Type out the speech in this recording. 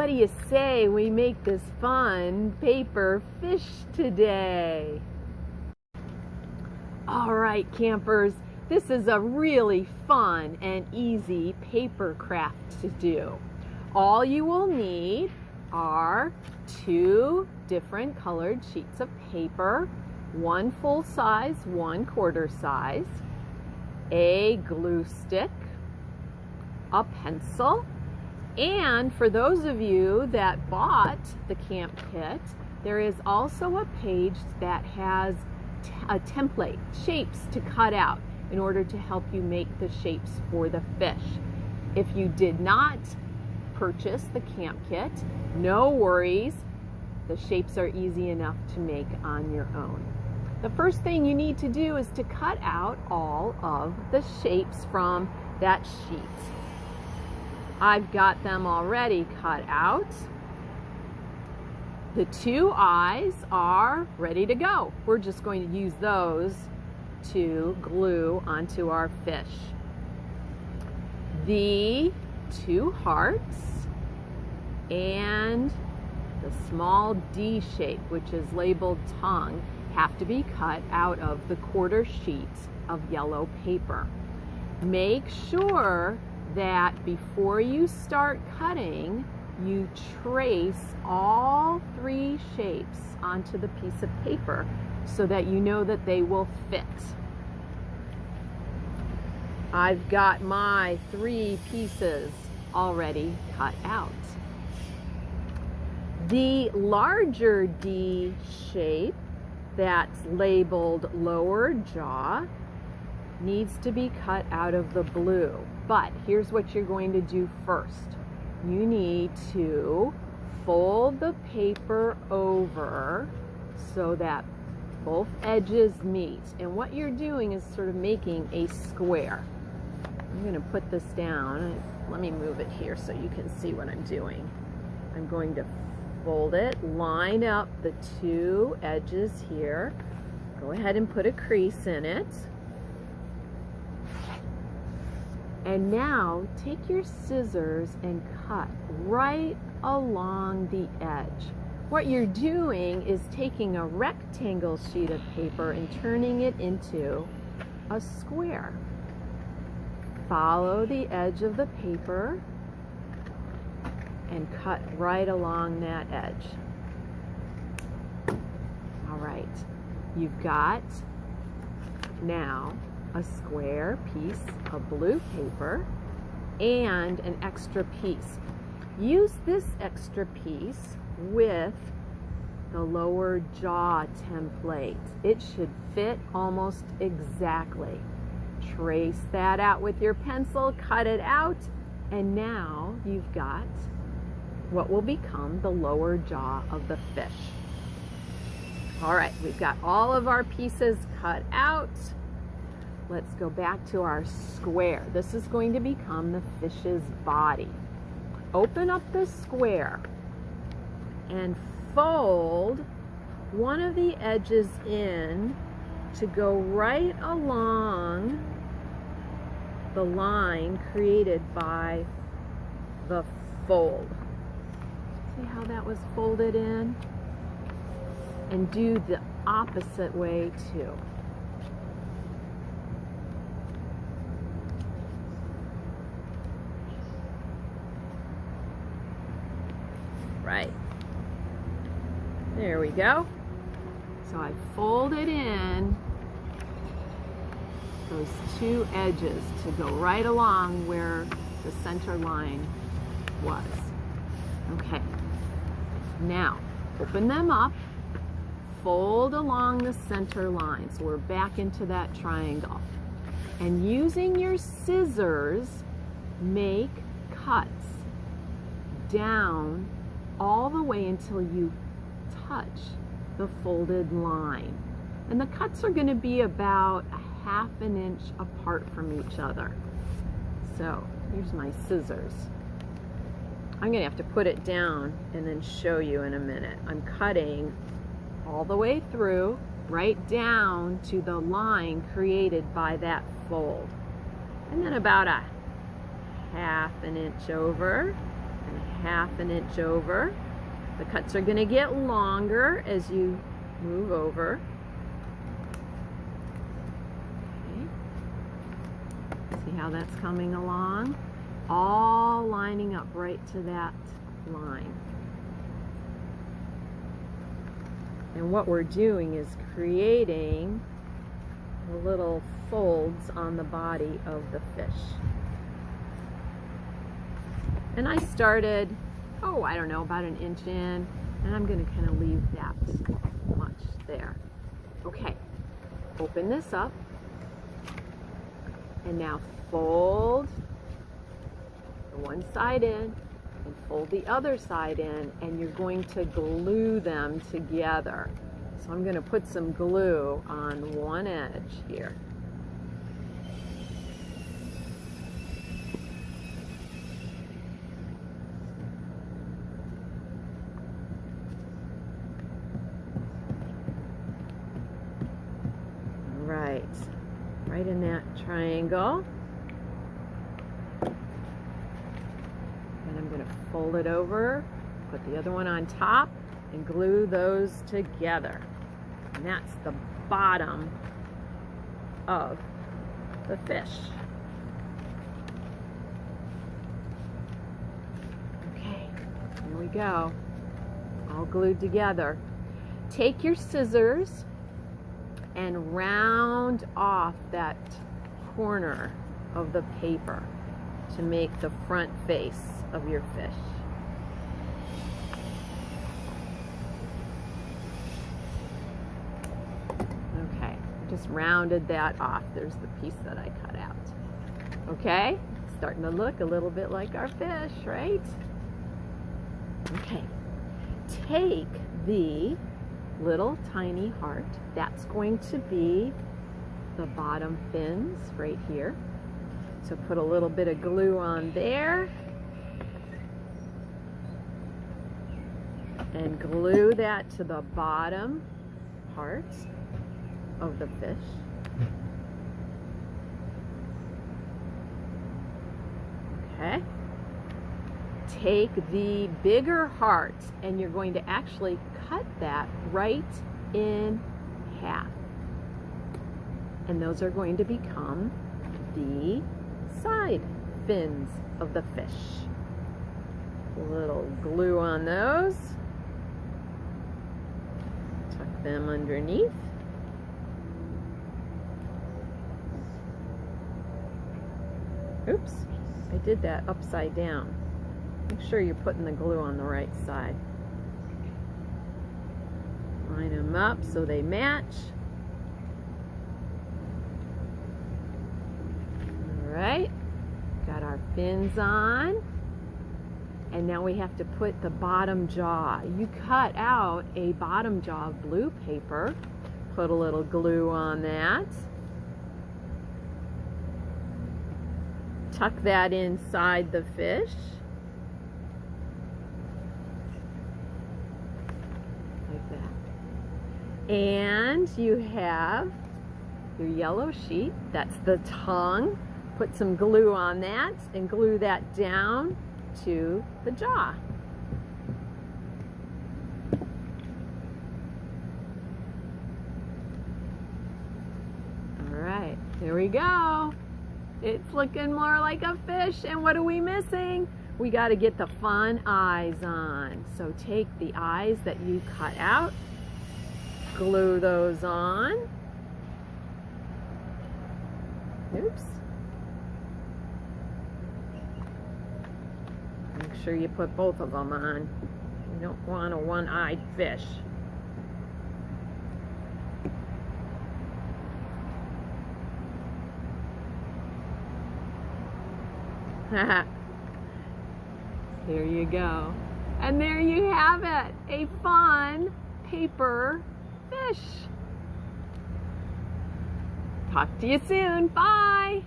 what do you say we make this fun paper fish today? All right, campers, this is a really fun and easy paper craft to do. All you will need are 2 different colored sheets of paper, 1 full size, 1 quarter size, a glue stick, a pencil, and for those of you that bought the camp kit, there is also a page that has a template, shapes to cut out in order to help you make the shapes for the fish. If you did not purchase the camp kit, no worries. The shapes are easy enough to make on your own. The first thing you need to do is to cut out all of the shapes from that sheet. I've got them already cut out. The 2 eyes are ready to go. We're just going to use those to glue onto our fish. The 2 hearts and the small D shape, which is labeled tongue, have to be cut out of the quarter sheet of yellow paper. Make sure that before you start cutting, you trace all 3 shapes onto the piece of paper so that you know that they will fit. I've got my 3 pieces already cut out. The larger D shape that's labeled lower jaw needs to be cut out of the blue. But here's what you're going to do first. You need to fold the paper over so that both edges meet. And what you're doing is sort of making a square. I'm going to put this down. Let me move it here so you can see what I'm doing. I'm going to fold it, line up the 2 edges here. Go ahead and put a crease in it. And now take your scissors and cut right along the edge. What you're doing is taking a rectangle sheet of paper and turning it into a square. Follow the edge of the paper and cut right along that edge. All right, you've got now a square piece of blue paper and an extra piece. Use this extra piece with the lower jaw template. It should fit almost exactly. Trace that out with your pencil, cut it out, and now you've got what will become the lower jaw of the fish. All right, we've got all of our pieces cut out. Let's go back to our square. This is going to become the fish's body. Open up the square and fold one of the edges in to go right along the line created by the fold. See how that was folded in? And do the opposite way too. Right. There we go. So I folded in those 2 edges to go right along where the center line was. Okay. Now, open them up, fold along the center line. So we're back into that triangle. And using your scissors, make cuts down all the way until you touch the folded line. And the cuts are going to be about a 1/2 inch apart from each other. So here's my scissors. I'm going to have to put it down and then show you in a minute. I'm cutting all the way through, right down to the line created by that fold. And then about a 1/2 inch over and 1/2 inch over. The cuts are going to get longer as you move over. Okay. See how that's coming along? All lining up right to that line. And what we're doing is creating the little folds on the body of the fish. And I started, I don't know, about 1 inch in, and I'm going to kind of leave that much there. Okay, open this up, and now fold the one side in, and fold the other side in, and you're going to glue them together. So I'm going to put some glue on one edge here. Right in that triangle. And I'm going to fold it over, put the other one on top, and glue those together. And that's the bottom of the fish. Okay, here we go. All glued together. Take your scissors and round off that corner of the paper to make the front face of your fish. Okay, just rounded that off. There's the piece that I cut out. Okay, starting to look a little bit like our fish, right? Okay, take the little tiny heart. That's going to be the bottom fins right here. So put a little bit of glue on there and glue that to the bottom part of the fish. Okay. Take the bigger heart and you're going to actually cut that right in half. And those are going to become the side fins of the fish. A little glue on those. Tuck them underneath. Oops, I did that upside down. Make sure you're putting the glue on the right side. Line them up so they match. Alright, got our fins on. And now we have to put the bottom jaw. You cut out a bottom jaw of blue paper. Put a little glue on that. Tuck that inside the fish. And you have your yellow sheet, that's the tongue. Put some glue on that and glue that down to the jaw. All right, there we go. It's looking more like a fish, and what are we missing? We got to get the fun eyes on. So take the eyes that you cut out, glue those on. Oops. Make sure you put both of them on. You don't want a one-eyed fish. There you go. And there you have it. A fun paper fish. Talk to you soon. Bye.